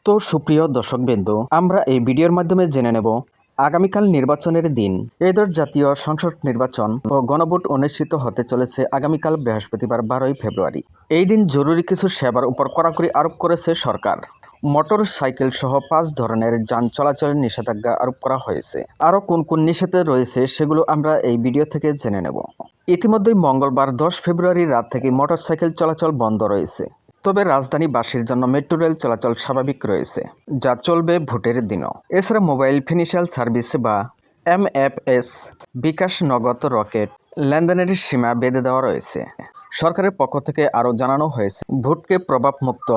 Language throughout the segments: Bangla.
তো সুপ্রিয় দর্শকবৃন্দ, আমরা এই ভিডিওর মাধ্যমে জেনে নেব আগামীকাল নির্বাচনের দিন। এদের জাতীয় সংসদ নির্বাচন ও গণভোট অনুষ্ঠিত হতে চলেছে আগামীকাল বৃহস্পতিবার 12ই ফেব্রুয়ারি। এই দিন জরুরি কিছু সেবার উপর কড়াকড়ি আরোপ করেছে সরকার। মোটর সাইকেল সহ 5 ধরনের যান চলাচলের নিষেধাজ্ঞা আরোপ করা হয়েছে। আরও কোন কোন নিষেধ রয়েছে সেগুলো আমরা এই ভিডিও থেকে জেনে নেব। ইতিমধ্যেই মঙ্গলবার 10 ফেব্রুয়ারি রাত থেকে মোটরসাইকেল চলাচল বন্ধ রয়েছে। তবে রাজধানীবাসীর জন্য মেট্রো রেল চলাচল স্বাভাবিক রয়েছে, যা চলবে ভোটের দিনও। এছাড়া মোবাইল ফিনান্সিয়াল সার্ভিস বা MFS, বিকাশ, নগদ, রকেট লেনদেনের সীমা বেঁধে দেওয়া রয়েছে। সরকারের পক্ষ থেকে আরও জানানো হয়েছে, ভোটকে প্রভাবমুক্ত,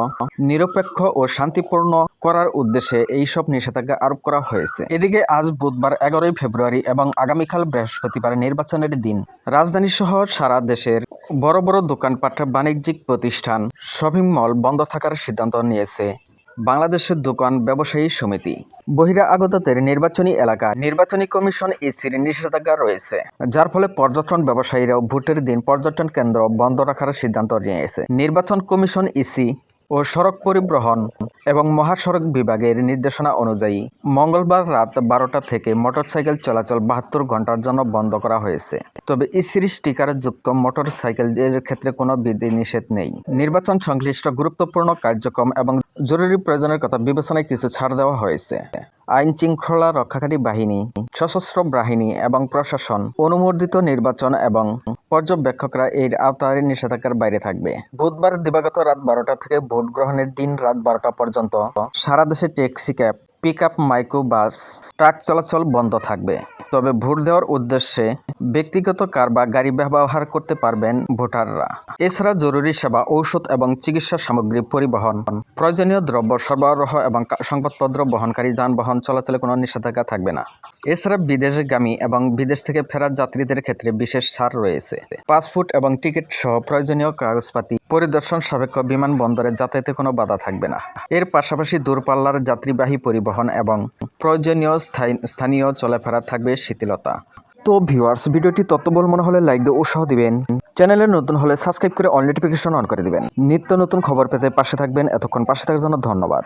নিরপেক্ষ ও শান্তিপূর্ণ করার উদ্দেশ্যে এই সব নিষেধাজ্ঞা আরোপ করা হয়েছে। এদিকে আজ বুধবার 11ই ফেব্রুয়ারি এবং আগামীকাল বৃহস্পতিবার নির্বাচনের দিন রাজধানী সহ সারা দেশের বড় বড় দোকানপাট, বাণিজ্যিক প্রতিষ্ঠান, শপিং মল বন্ধ থাকার সিদ্ধান্ত নিয়েছে বাংলাদেশের দোকান ব্যবসায়ী সমিতি। বহিরাগতদের নির্বাচনী এলাকা নির্বাচনী কমিশন ইসির নিষেধাজ্ঞা রয়েছে, যার ফলে পর্যটন ব্যবসায়ীরাও ভোটের দিন পর্যটন কেন্দ্র বন্ধ রাখার সিদ্ধান্ত নিয়েছে। নির্বাচন কমিশন ইসি ও সড়ক পরিবহন এবং মহাসড়ক বিভাগের নির্দেশনা অনুযায়ী মঙ্গলবার রাত 12টা থেকে মোটরসাইকেল চলাচল 72 ঘন্টার জন্য বন্ধ করা হয়েছে। তবে ইসির স্টিকার যুক্ত মোটরসাইকেলের ক্ষেত্রে কোনো বিধিনিষেধ নেই। নির্বাচন সংশ্লিষ্ট গুরুত্বপূর্ণ কার্যক্রম এবং জরুরি প্রয়োজনের কথা বিবেচনায় কিছু ছাড় দেওয়া হয়েছে। আইন শৃঙ্খলা রক্ষাকারী বাহিনী, সশস্ত্র বাহিনী এবং প্রশাসন অনুমোদিত নির্বাচন এবং পর্যবেক্ষকরা এর আওতায় নিষেধাজ্ঞার বাইরে থাকবে। বুধবার দিবাগত রাত 12টা থেকে ভোট গ্রহণের দিন রাত 12টা পর্যন্ত সারা দেশে taxi cab, pickup, micro bus, truck চলাচল বন্ধ থাকবে। তবে ভোট দেওয়ার উদ্দেশ্যে ব্যক্তিগত কার বা গাড়ি ব্যবহার করতে পারবেন ভোটাররা। এছাড়া জরুরি সেবা, ঔষধ এবং চিকিৎসা সামগ্রী পরিবহন, প্রয়োজনীয় দ্রব্য সরবরাহ এবং সংবাদপত্র বহনকারী যানবাহন চলাচলে কোনো নিষেধাজ্ঞা থাকবে না। এছাড়া বিদেশগামী এবং বিদেশ থেকে ফেরা যাত্রীদের ক্ষেত্রে বিশেষ ছাড় রয়েছে। পাসপোর্ট এবং টিকিট সহ প্রয়োজনীয় কাগজপাতি পরিদর্শন সাপেক্ষ বিমানবন্দরে যাতায়াতে কোনো বাধা থাকবে না। এর পাশাপাশি দূরপাল্লার যাত্রীবাহী পরিবহন এবং প্রয়োজনীয় স্থানীয় চলাফেরা থাকবে শিথিলতা। তো ভিউয়ার্স, ভিডিওটি তথ্যবহুল মনে হলে লাইক দিয়ে উৎসাহ দিবেন। চ্যানেলে নতুন হলে সাবস্ক্রাইব করে অল নোটিফিকেশন অন করে দিবেন। নিত্য নতুন খবর পেতে পাশে থাকবেন। এতক্ষণ পাশে থাকার জন্য ধন্যবাদ।